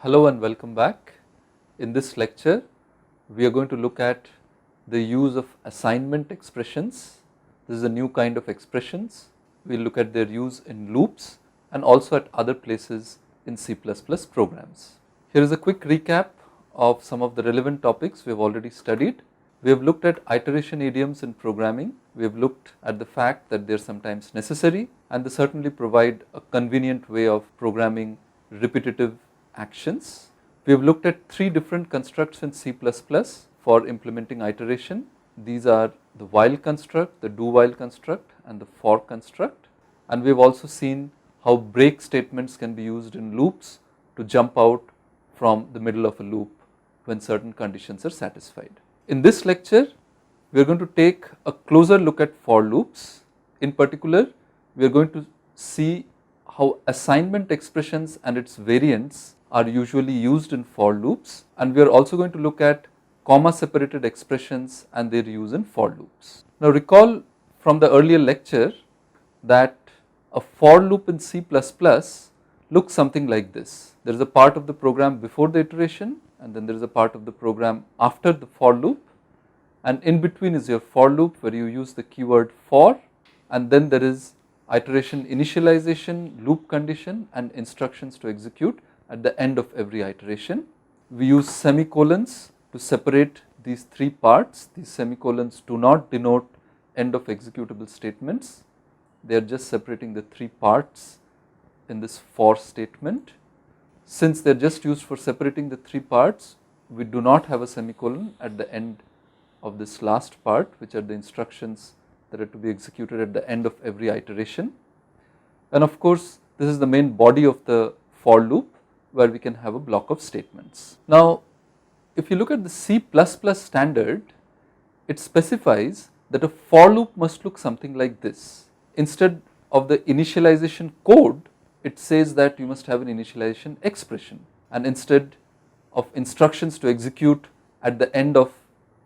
Hello and welcome back. In this lecture, we are going to look at the use of assignment expressions. This is a new kind of expressions. We will look at their use in loops and also at other places in C++ programs. Here is a quick recap of some of the relevant topics we have already studied. We have looked at iteration idioms in programming. We have looked at the fact that they are sometimes necessary and they certainly provide a convenient way of programming repetitive actions. We have looked at three different constructs in C++ for implementing iteration. These are the while construct, the do while construct and the for construct, and we have also seen how break statements can be used in loops to jump out from the middle of a loop when certain conditions are satisfied. In this lecture, we are going to take a closer look at for loops. In particular, we are going to see how assignment expressions and its variants are usually used in for loops, and we are also going to look at comma separated expressions and their use in for loops. Now recall from the earlier lecture that a for loop in C++ looks something like this. There is a part of the program before the iteration and then there is a part of the program after the for loop, and in between is your for loop where you use the keyword for, and then there is iteration initialization, loop condition and instructions to execute at the end of every iteration. We use semicolons to separate these three parts. These semicolons do not denote end of executable statements. They are just separating the three parts in this for statement. Since they are just used for separating the three parts, we do not have a semicolon at the end of this last part, which are the instructions that are to be executed at the end of every iteration. And of course, this is the main body of the for loop where we can have a block of statements. Now, if you look at the C++ standard, it specifies that a for loop must look something like this. Instead of the initialization code, it says that you must have an initialization expression, and instead of instructions to execute at the end of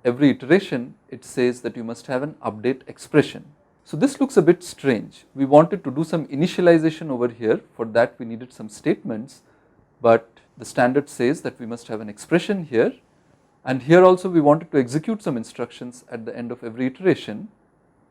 every iteration, it says that you must have an update expression. So this looks a bit strange. We wanted to do some initialization over here. For that we needed some statements, but the standard says that we must have an expression here, and here also we wanted to execute some instructions at the end of every iteration,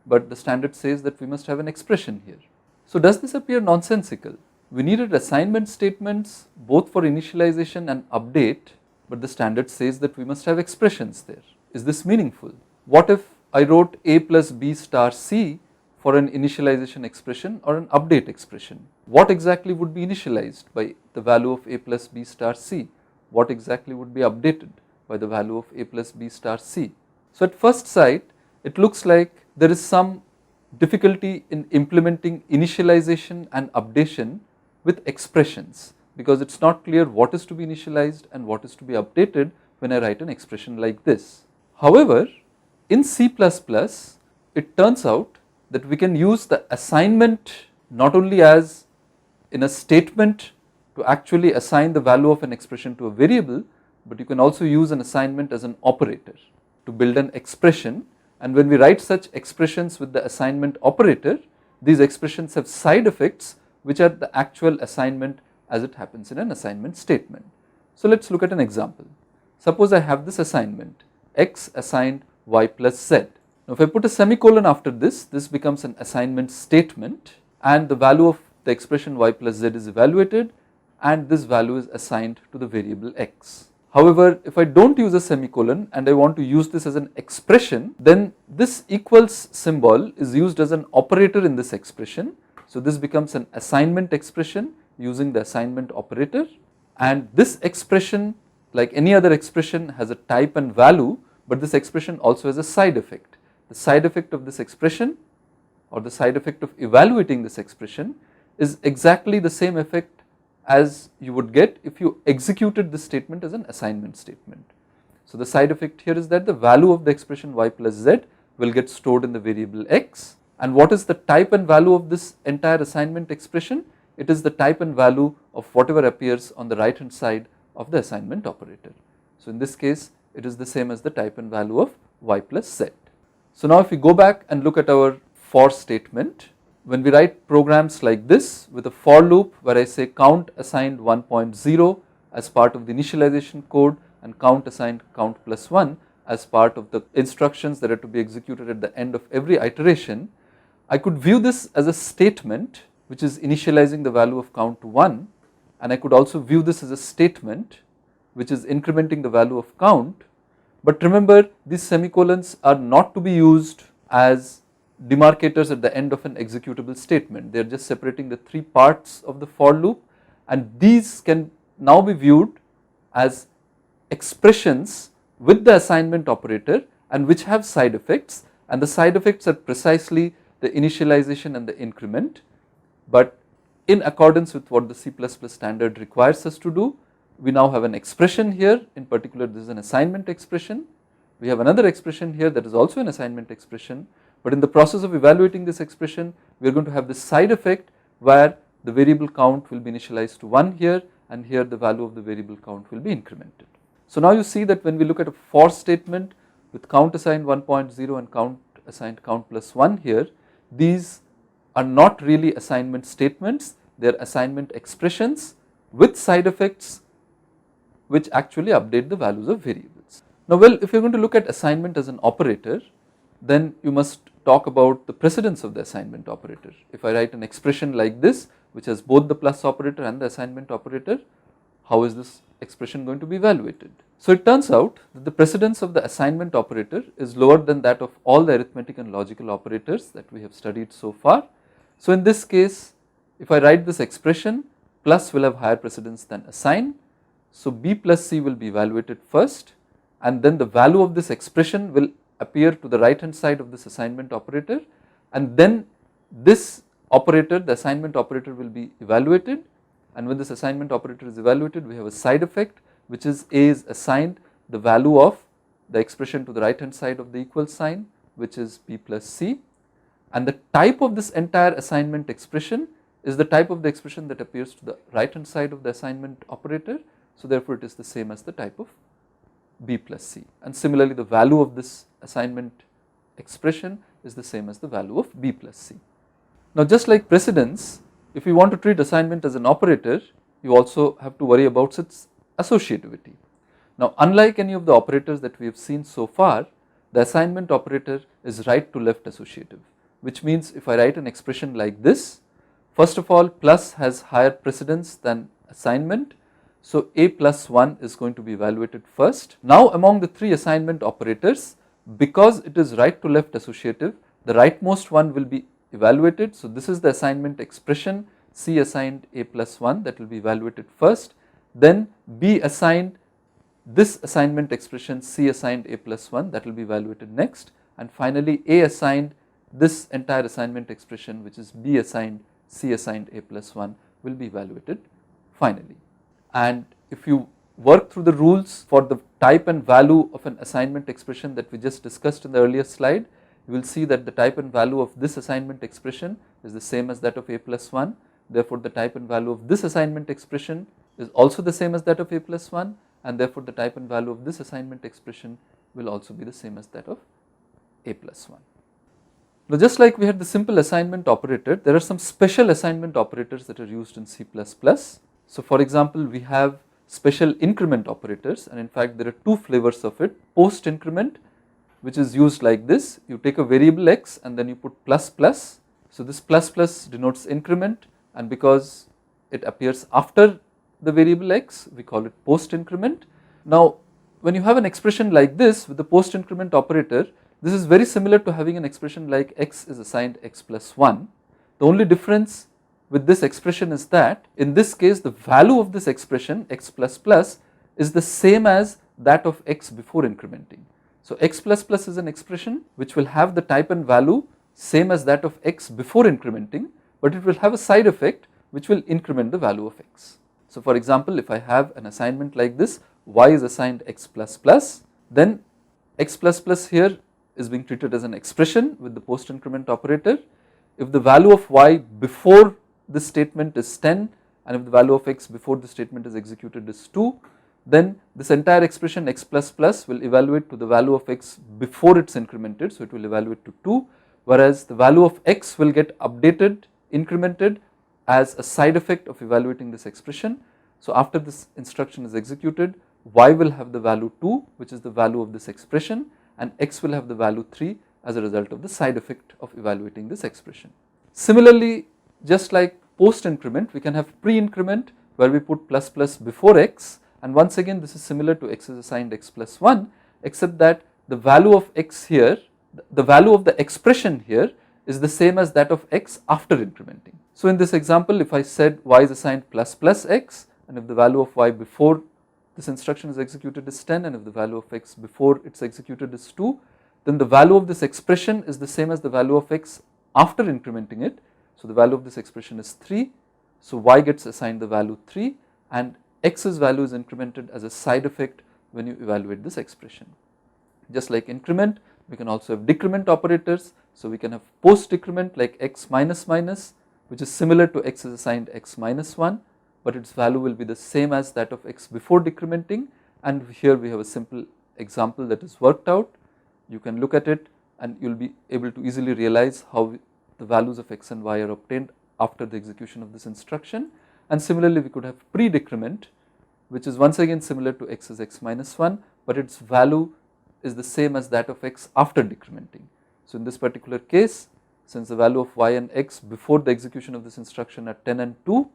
but the standard says that we must have an expression here. So does this appear nonsensical? We needed assignment statements both for initialization and update, but the standard says that we must have expressions there. Is this meaningful? What if I wrote a plus b star c for an initialization expression or an update expression? What exactly would be initialized by the value of a plus b star c? What exactly would be updated by the value of a plus b star c? So at first sight, it looks like there is some difficulty in implementing initialization and updation with expressions, because it's not clear what is to be initialized and what is to be updated when I write an expression like this. However, in C++, it turns out that we can use the assignment not only as in a statement to actually assign the value of an expression to a variable, but you can also use an assignment as an operator to build an expression. And when we write such expressions with the assignment operator, these expressions have side effects which are the actual assignment as it happens in an assignment statement. So let's look at an example. Suppose I have this assignment, x assigned y plus z. Now if I put a semicolon after this, this becomes an assignment statement, and the value of the expression y plus z is evaluated and this value is assigned to the variable x. However, if I don't use a semicolon and I want to use this as an expression, then this equals symbol is used as an operator in this expression. So this becomes an assignment expression using the assignment operator, and this expression, like any other expression, has a type and value, but this expression also has a side effect. The side effect of this expression, or the side effect of evaluating this expression, is exactly the same effect as you would get if you executed this statement as an assignment statement. So the side effect here is that the value of the expression y plus z will get stored in the variable x. And what is the type and value of this entire assignment expression? It is the type and value of whatever appears on the right hand side of the assignment operator. So in this case, it is the same as the type and value of y plus z. So now if we go back and look at our for statement, when we write programs like this with a for loop where I say count assigned 1.0 as part of the initialization code and count assigned count plus 1 as part of the instructions that are to be executed at the end of every iteration, I could view this as a statement which is initializing the value of count 1, and I could also view this as a statement which is incrementing the value of count. But remember, these semicolons are not to be used as demarcators at the end of an executable statement. They are just separating the three parts of the for loop, and these can now be viewed as expressions with the assignment operator and which have side effects, and the side effects are precisely the initialization and the increment. But in accordance with what the C++ standard requires us to do, we now have an expression here. In particular, this is an assignment expression. We have another expression here that is also an assignment expression, but in the process of evaluating this expression, we are going to have this side effect where the variable count will be initialized to 1 here, and here the value of the variable count will be incremented. So now you see that when we look at a for statement with count assigned 1.0 and count assigned count plus 1 here, these are not really assignment statements, they are assignment expressions with side effects which actually update the values of variables. Now, well, if you are going to look at assignment as an operator, then you must talk about the precedence of the assignment operator. If I write an expression like this which has both the plus operator and the assignment operator, how is this expression going to be evaluated? So it turns out that the precedence of the assignment operator is lower than that of all the arithmetic and logical operators that we have studied so far. So in this case, if I write this expression, plus will have higher precedence than assign. So B plus C will be evaluated first, and then the value of this expression will appear to the right hand side of this assignment operator, and then this operator, the assignment operator, will be evaluated. And when this assignment operator is evaluated, we have a side effect, which is A is assigned the value of the expression to the right hand side of the equal sign, which is B plus C, and the type of this entire assignment expression is the type of the expression that appears to the right hand side of the assignment operator. So therefore it is the same as the type of B plus C, and similarly the value of this assignment expression is the same as the value of B plus C. Now, just like precedence, if you want to treat assignment as an operator, you also have to worry about its associativity. Now, unlike any of the operators that we have seen so far, the assignment operator is right to left associative, which means if I write an expression like this, first of all, plus has higher precedence than assignment, so A plus 1 is going to be evaluated first. Now, among the three assignment operators, because it is right to left associative, the rightmost one will be evaluated. So this is the assignment expression C assigned A plus 1 that will be evaluated first, then B assigned this assignment expression C assigned A plus 1 that will be evaluated next, and finally A assigned this entire assignment expression, which is B assigned C assigned A plus 1, will be evaluated finally. And if you work through the rules for the type and value of an assignment expression that we just discussed in the earlier slide, you will see that the type and value of this assignment expression is the same as that of A plus 1. Therefore, the type and value of this assignment expression is also the same as that of A plus 1, and therefore the type and value of this assignment expression will also be the same as that of A plus 1. Now, just like we had the simple assignment operator, there are some special assignment operators that are used in C++. So for example, we have special increment operators, and in fact there are two flavors of it. Post increment, which is used like this: you take a variable x and then you put plus plus. So this plus plus denotes increment, and because it appears after the variable x, we call it post increment. Now, when you have an expression like this with the post increment operator, this is very similar to having an expression like x is assigned x plus 1. The only difference with this expression is that in this case the value of this expression x plus plus is the same as that of x before incrementing. So x plus plus is an expression which will have the type and value same as that of x before incrementing, but it will have a side effect which will increment the value of x. So for example, if I have an assignment like this, y is assigned x plus plus, then x plus plus here is being treated as an expression with the post increment operator. If the value of y before this statement is 10, and if the value of x before the statement is executed is 2, then this entire expression x plus plus will evaluate to the value of x before it's incremented, so it will evaluate to 2, whereas the value of x will get updated, incremented as a side effect of evaluating this expression, So after this instruction is executed, y will have the value 2, which is the value of this expression, and x will have the value 3 as a result of the side effect of evaluating this expression. Similarly, just like post increment, we can have pre increment where we put plus plus before x, and once again this is similar to x is assigned x plus 1, except that the value of x here, the value of the expression here is the same as that of x after incrementing. So in this example, if I said y is assigned plus plus x, and if the value of y before this instruction is executed is 10, and if the value of x before it's executed is 2, then the value of this expression is the same as the value of x after incrementing it. So the value of this expression is 3, so y gets assigned the value 3, and x's value is incremented as a side effect when you evaluate this expression. Just like increment, we can also have decrement operators. So we can have post decrement like x minus minus, which is similar to x is assigned x minus 1, but its value will be the same as that of x before decrementing, and here we have a simple example that is worked out. You can look at it and you will be able to easily realize how the values of x and y are obtained after the execution of this instruction. And similarly, we could have pre-decrement, which is once again similar to x is x minus 1, but its value is the same as that of x after decrementing. So in this particular case, since the value of y and x before the execution of this instruction are 10 and 2,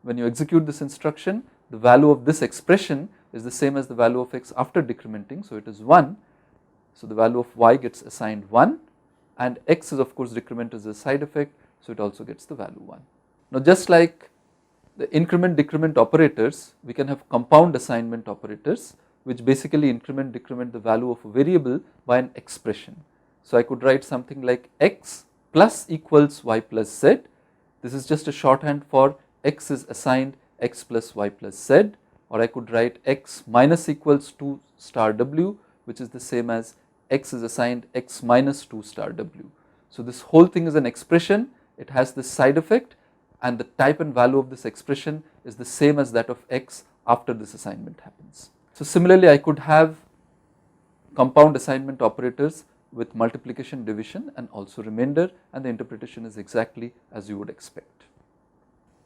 when you execute this instruction, the value of this expression is the same as the value of x after decrementing, so it is 1. So the value of y gets assigned 1, and x is of course decrement as a side effect, so it also gets the value 1. Now just like the increment decrement operators, we can have compound assignment operators, which basically increment decrement the value of a variable by an expression. So I could write something like x plus equals y plus z. This is just a shorthand for x is assigned x plus y plus z, or I could write x minus equals 2 star w, which is the same as x is assigned x minus 2 star w. So this whole thing is an expression, it has this side effect, and the type and value of this expression is the same as that of x after this assignment happens. So similarly, I could have compound assignment operators with multiplication, division, and also remainder, and the interpretation is exactly as you would expect.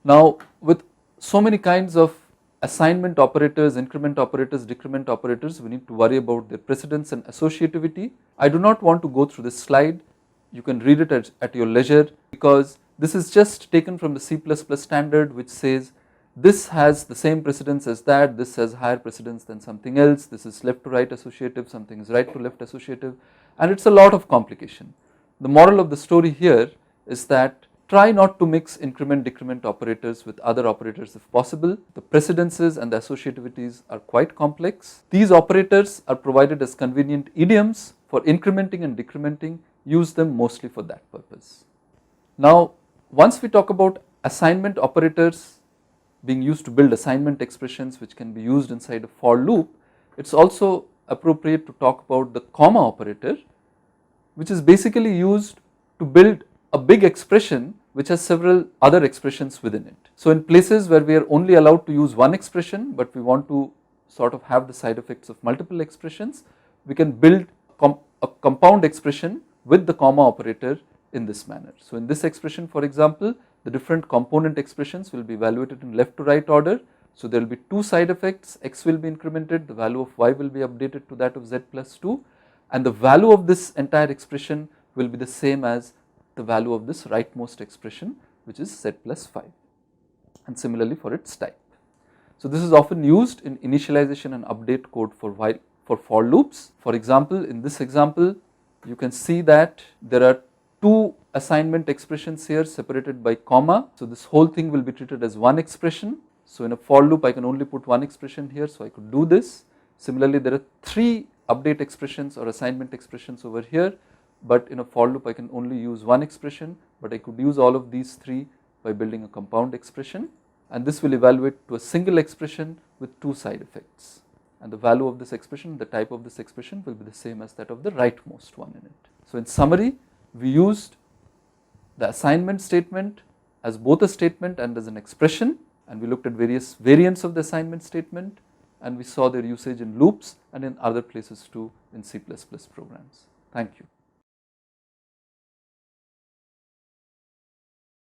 Now with so many kinds of assignment operators, increment operators, decrement operators, we need to worry about their precedence and associativity. I do not want to go through this slide, you can read it at your leisure, because this is just taken from the C++ standard, which says this has the same precedence as that, this has higher precedence than something else, this is left to right associative, something is right to left associative, and it's a lot of complication. The moral of the story here is that try not to mix increment decrement operators with other operators if possible. The precedences and the associativities are quite complex. These operators are provided as convenient idioms for incrementing and decrementing, use them mostly for that purpose. Now once we talk about assignment operators being used to build assignment expressions which can be used inside a for loop, it's also appropriate to talk about the comma operator, which is basically used to build a big expression which has several other expressions within it. So in places where we are only allowed to use one expression, but we want to sort of have the side effects of multiple expressions, we can build a compound expression with the comma operator in this manner. So in this expression, for example, the different component expressions will be evaluated in left to right order. So there will be two side effects, x will be incremented, the value of y will be updated to that of z plus 2, and the value of this entire expression will be the same as the value of this rightmost expression, which is z plus 5, and similarly for its type. So this is often used in initialization and update code for for loops. For example, in this example, you can see that there are two assignment expressions here separated by comma. So this whole thing will be treated as one expression. So in a for loop, I can only put one expression here, so I could do this. Similarly, there are three update expressions or assignment expressions over here, but in a for loop I can only use one expression, but I could use all of these three by building a compound expression, and this will evaluate to a single expression with two side effects, and the value of this expression, the type of this expression will be the same as that of the rightmost one in it. So in summary, we used the assignment statement as both a statement and as an expression, and we looked at various variants of the assignment statement, and we saw their usage in loops and in other places too in C++ programs. Thank you.